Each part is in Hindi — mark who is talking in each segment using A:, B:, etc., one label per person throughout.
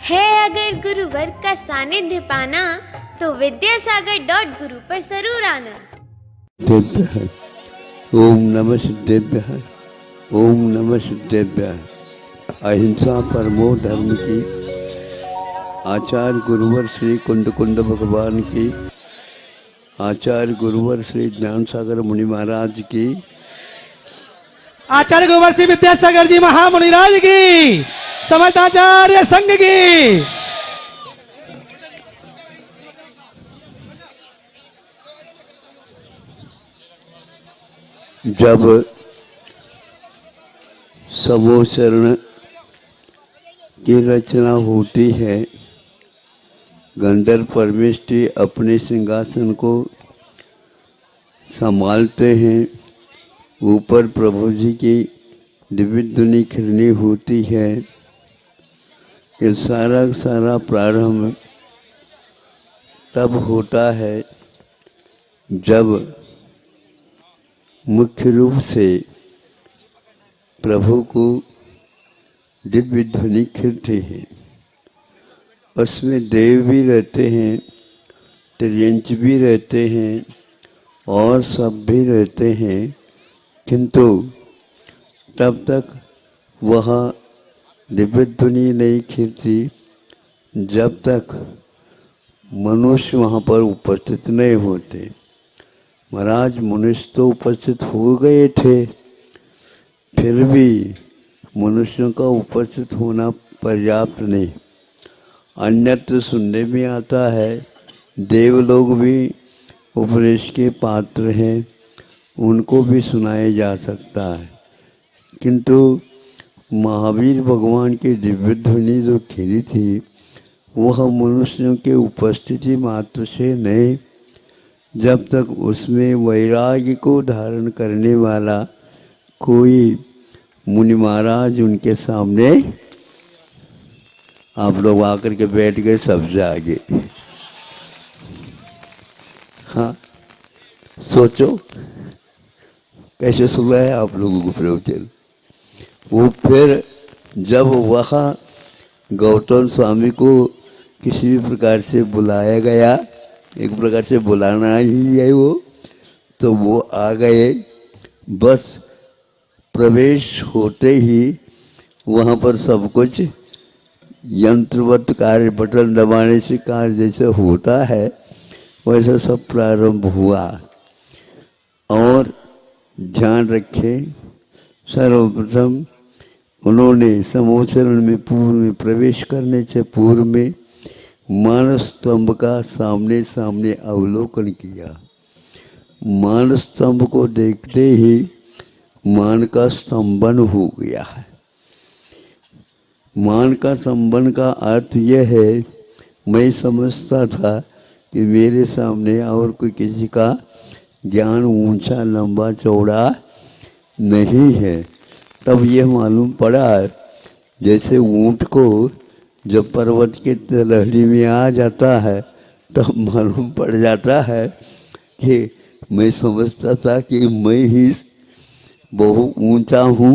A: है अगर गुरुवर का सानिध्य पाना तो विद्यासागर.गुरु पर जरूर आना।
B: सिद्धेभ्यः ओम नमः सिद्धेभ्यः ओम नमः सिद्धेभ्यः। अहिंसा परमो धर्म की आचार्य गुरुवर श्री कुंद कुंद भगवान की, आचार्य गुरुवर श्री ज्ञान सागर मुनि महाराज की,
C: आचार्य गुरुवर श्री विद्यासागर जी महामुनिराज की, समस्त आचार्य संघ की।
B: जब समोचरण की रचना होती है, गंधर्व परमेष्ठी अपने सिंहासन को संभालते हैं, ऊपर प्रभु जी की दिव्य ध्वनि खिलनी होती है। ये सारा प्रारंभ तब होता है जब मुख्य रूप से प्रभु को दिव्य ध्वनि खिलती है। उसमें देव भी रहते हैं, त्रियंच भी रहते हैं और सब भी रहते हैं, किंतु तब तक वह दिव्य ध्वनि नहीं खिलती जब तक मनुष्य वहाँ पर उपस्थित नहीं होते। महाराज मनुष्य तो उपस्थित हो गए थे, फिर भी मनुष्यों का उपस्थित होना पर्याप्त नहीं। अन्यत्र सुनने में आता है देव लोग भी उपदेश के पात्र हैं, उनको भी सुनाया जा सकता है, किंतु महावीर भगवान की दिव्य ध्वनि जो खिली थी वह मनुष्यों के उपस्थिति मात्र से नहीं, जब तक उसमें वैराग्य को धारण करने वाला कोई मुनि महाराज उनके सामने, आप लोग आकर के बैठ गए सबसे आगे। हाँ, सोचो कैसे सुना है आप लोगों को प्रवचन। वो फिर जब वहाँ गौतम स्वामी को किसी भी प्रकार से बुलाया गया, एक प्रकार से बुलाना ही है वो, तो वो आ गए। बस प्रवेश होते ही वहाँ पर सब कुछ यंत्रवत कार्य, बटन दबाने से कार्य जैसे होता है वैसा सब प्रारंभ हुआ। और ध्यान रखें, सर्वप्रथम उन्होंने समोचरण में पूर्व में प्रवेश करने से पूर्व में मानस स्तंभ का सामने सामने अवलोकन किया। मानस स्तंभ को देखते ही मान का स्तंभन हो गया है। मान का स्तंभन का अर्थ यह है, मैं समझता था कि मेरे सामने और कोई किसी का ज्ञान ऊंचा लंबा चौड़ा नहीं है। तब यह मालूम पड़ा जैसे ऊंट को जब पर्वत के तलहटी में आ जाता है तब मालूम पड़ जाता है कि मैं समझता था कि मैं ही बहुत ऊंचा हूँ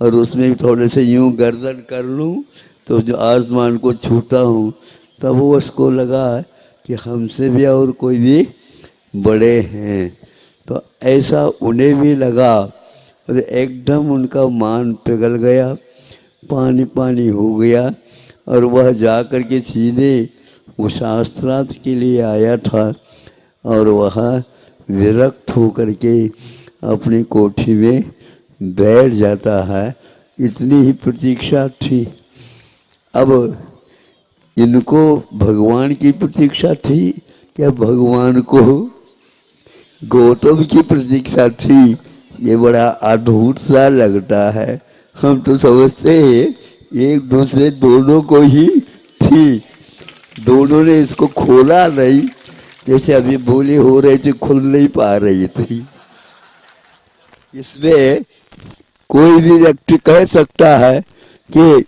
B: और उसमें थोड़े से यूं गर्दन कर लूँ तो जो आसमान को छूता हूँ, तब वो उसको लगा कि हमसे भी और कोई भी बड़े हैं। तो ऐसा उन्हें भी लगा और एकदम उनका मान पिघल गया, पानी पानी हो गया। और वह जा कर के सीधे वो शास्त्रार्थ के लिए आया था और वह विरक्त होकर के अपनी कोठी में बैठ जाता है। इतनी ही प्रतीक्षा थी। अब इनको भगवान की प्रतीक्षा थी क्या भगवान को गौतम की प्रतीक्षा थी? ये बड़ा अद्भुत सा लगता है। हम तो समझते हैं एक दूसरे दोनों को ही थी, दोनों ने इसको खोला नहीं, जैसे अभी बोली हो रही थी खुल नहीं पा रही थी। इसमें कोई भी व्यक्ति कह सकता है कि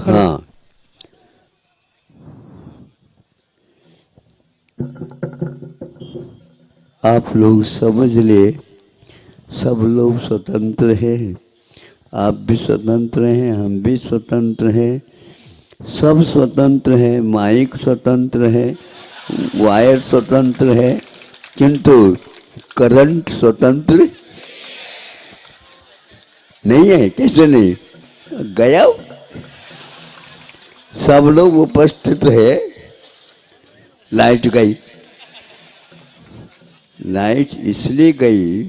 B: हाँ, आप लोग समझ ले, सब लोग स्वतंत्र हैं। आप भी स्वतंत्र हैं, हम भी स्वतंत्र हैं, सब स्वतंत्र हैं। माइक स्वतंत्र है, वायर स्वतंत्र है, किंतु करंट स्वतंत्र नहीं है। कैसे नहीं? गया, सब लोग उपस्थित है, लाइट गई। लाइट इसलिए गई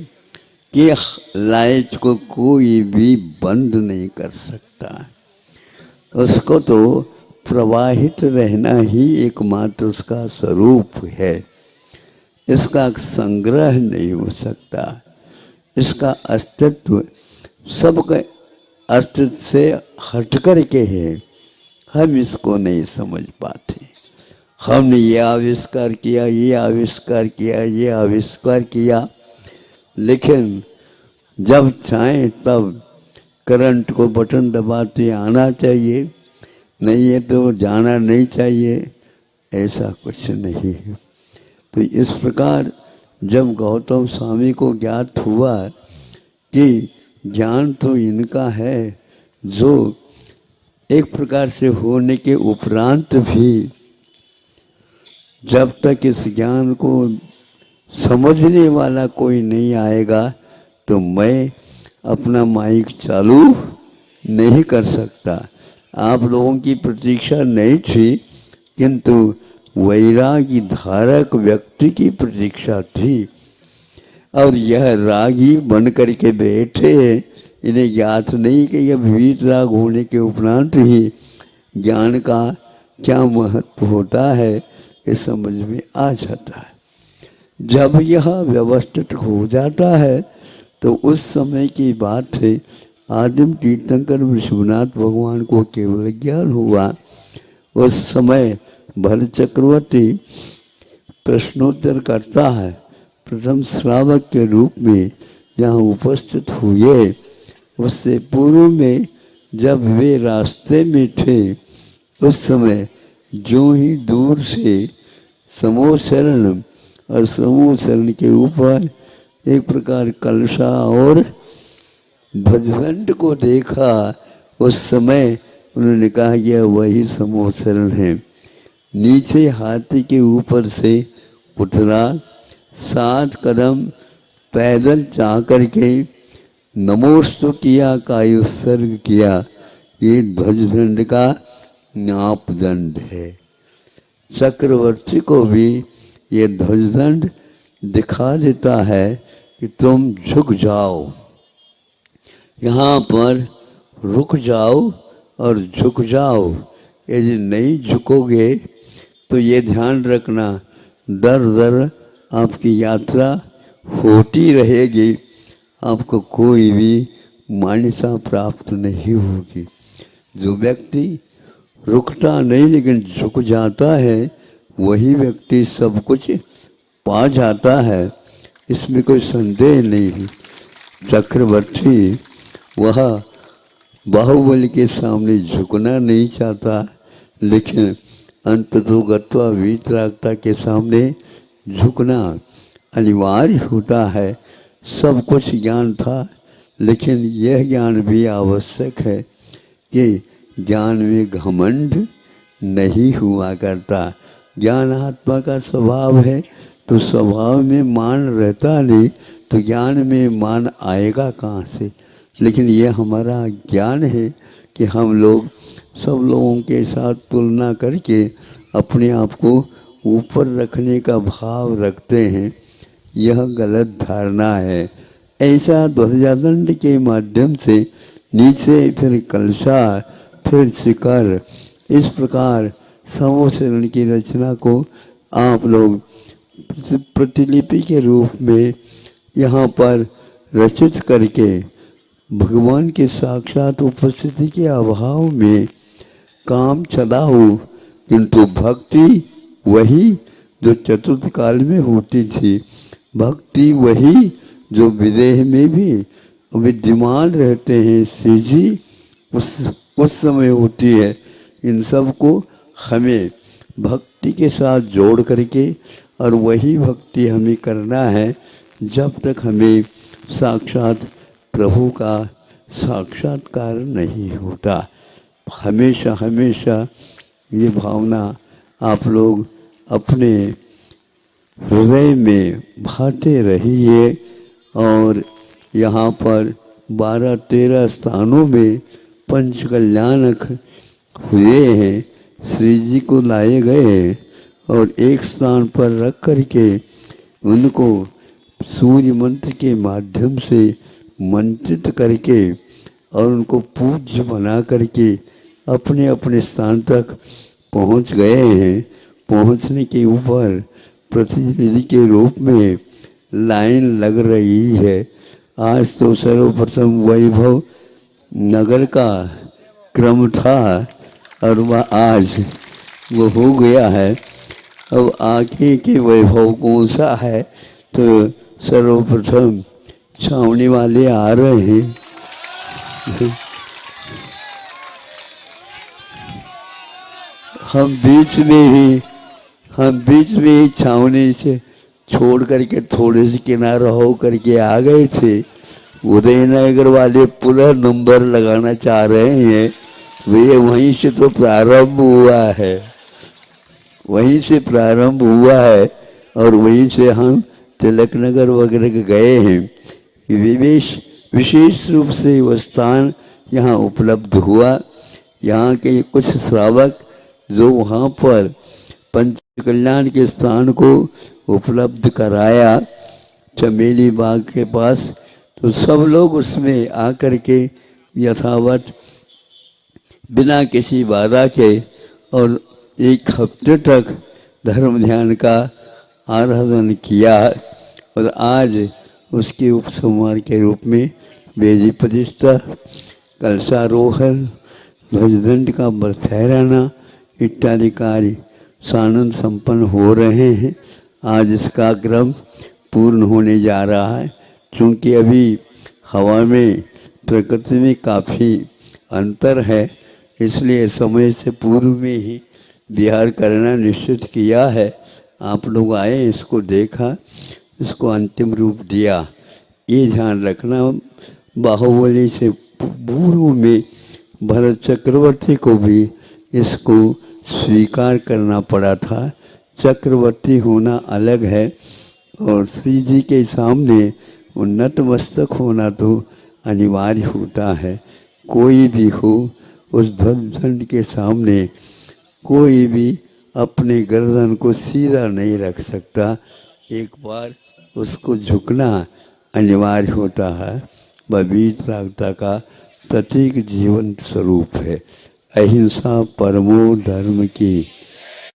B: कि लाइट को कोई भी बंद नहीं कर सकता। उसको तो प्रवाहित रहना ही एकमात्र उसका स्वरूप है। इसका संग्रह नहीं हो सकता। इसका अस्तित्व सबके अस्तित्व से हट कर के है। हम इसको नहीं समझ पाते। हमने ये आविष्कार किया, ये आविष्कार किया, ये आविष्कार किया, लेकिन जब चाहें तब करंट को बटन दबाते आना चाहिए, नहीं है तो जाना नहीं चाहिए, ऐसा कुछ नहीं है। तो इस प्रकार जब गौतम स्वामी को ज्ञात हुआ कि ज्ञान तो इनका है जो एक प्रकार से होने के उपरांत भी जब तक इस ज्ञान को समझने वाला कोई नहीं आएगा तो मैं अपना माइक चालू नहीं कर सकता। आप लोगों की प्रतीक्षा नहीं थी, किंतु वैरागी धारक व्यक्ति की प्रतीक्षा थी। और यह रागी बन करके बैठे हैं। इन्हें ज्ञात नहीं कि यह विविध राग होने के उपरांत ही ज्ञान का क्या महत्व होता है, ये समझ में आ जाता है। जब यह व्यवस्थित हो जाता है तो उस समय की बात है, आदिम तीर्थंकर विश्वनाथ भगवान को केवल ज्ञान हुआ। उस समय भरत चक्रवर्ती प्रश्नोत्तर करता है, प्रथम श्रावक के रूप में यहाँ उपस्थित हुए। उससे पूर्व में जब वे रास्ते में थे उस समय जो ही दूर से समूह शरण और समूह शरण के ऊपर एक प्रकार कलशा और ध्वजदंड को देखा, उस समय उन्होंने कहा यह वही समूह शरण है। नीचे हाथी के ऊपर से उतरा, 7 कदम पैदल जा कर के नमोस्तु किया, कायुत्सर्ग किया। ये ध्वजदंड का नापदंड है। चक्रवर्ती को भी ये ध्वजदंड दिखा देता है कि तुम झुक जाओ, यहाँ पर रुक जाओ और झुक जाओ। यदि नहीं झुकोगे तो ये ध्यान रखना, दर दर आपकी यात्रा होती रहेगी, आपको कोई भी मान्यता प्राप्त नहीं होगी। जो व्यक्ति रुकता नहीं लेकिन झुक जाता है वही व्यक्ति सब कुछ पा जाता है, इसमें कोई संदेह नहीं है। चक्रवर्ती वह बाहुबली के सामने झुकना नहीं चाहता, लेकिन अंततो गत्वा वीतरागता के सामने झुकना अनिवार्य होता है। सब कुछ ज्ञान था, लेकिन यह ज्ञान भी आवश्यक है कि ज्ञान में घमंड नहीं हुआ करता। ज्ञान आत्मा का स्वभाव है, तो स्वभाव में मान रहता नहीं, तो ज्ञान में मान आएगा कहाँ से। लेकिन ये हमारा ज्ञान है कि हम लोग सब लोगों के साथ तुलना करके अपने आप को ऊपर रखने का भाव रखते हैं। यह गलत धारणा है। ऐसा ध्वजादंड के माध्यम से नीचे फिर कलशा फिर शिखर, इस प्रकार समूह शरण की रचना को आप लोग प्रतिलिपि के रूप में यहाँ पर रचित करके भगवान के साक्षात उपस्थिति के अभाव में काम चला हो, किंतु भक्ति वही जो चतुर्थ काल में होती थी, भक्ति वही जो विदेह में भी विद्यमान रहते हैं। श्री जी उस उस समय होती है। इन सब को हमें भक्ति के साथ जोड़ करके, और वही भक्ति हमें करना है जब तक हमें साक्षात प्रभु का साक्षात्कार नहीं होता। हमेशा हमेशा ये भावना आप लोग अपने हृदय में भाते रहिए। और यहाँ पर 12-13 स्थानों में पंच कल्याणक हुए हैं, श्री जी को लाए गए हैं, और एक स्थान पर रख करके उनको सूर्य मंत्र के माध्यम से मंत्रित करके और उनको पूज्य बना करके अपने अपने स्थान तक पहुंच गए हैं। पहुंचने के ऊपर प्रतिनिधि के रूप में लाइन लग रही है। आज तो सर्वप्रथम वैभव नगर का क्रम था और वह आज वो हो गया है। अब आगे के वैभव कौन सा है, तो सर्वप्रथम छावनी वाले आ रहे हैं। हम बीच में ही छावनी से छोड़ करके थोड़े से किनारा हो करके आ गए थे। उदयनगर वाले पूरा नंबर लगाना चाह रहे हैं। वे वहीं से तो प्रारंभ हुआ है, वहीं से प्रारंभ हुआ है और वहीं से हम तिलक नगर वगैरह गए हैं। विशेष रूप से वह स्थान यहाँ उपलब्ध हुआ। यहाँ के कुछ श्रावक जो वहाँ पर पंच कल्याण के स्थान को उपलब्ध कराया चमेली बाग के पास, तो सब लोग उसमें आकर के यथावत बिना किसी बाधा के और एक हफ्ते तक धर्म ध्यान का आराधन किया। और आज उसके उपसंहार के रूप में वेदी प्रतिष्ठा, कलशारोहण, ध्वजदंड का बरथहराना इत्यादि कार्य सानंद संपन्न हो रहे हैं। आज इसका क्रम पूर्ण होने जा रहा है। क्योंकि अभी हवा में प्रकृति में काफ़ी अंतर है, इसलिए समय से पूर्व में ही विहार करना निश्चित किया है। आप लोग आए, इसको देखा, इसको अंतिम रूप दिया। ये ध्यान रखना, बाहुबली से पूर्व में भरत चक्रवर्ती को भी इसको स्वीकार करना पड़ा था। चक्रवर्ती होना अलग है और श्री जी के सामने उन्नत मस्तक होना तो अनिवार्य होता है। कोई भी हो, उस ध्वजदंड के सामने कोई भी अपने गर्दन को सीधा नहीं रख सकता। एक बार उसको झुकना अनिवार्य होता है। वह वीतरागता का प्रतीक जीवंत स्वरूप है। अहिंसा परमो धर्म की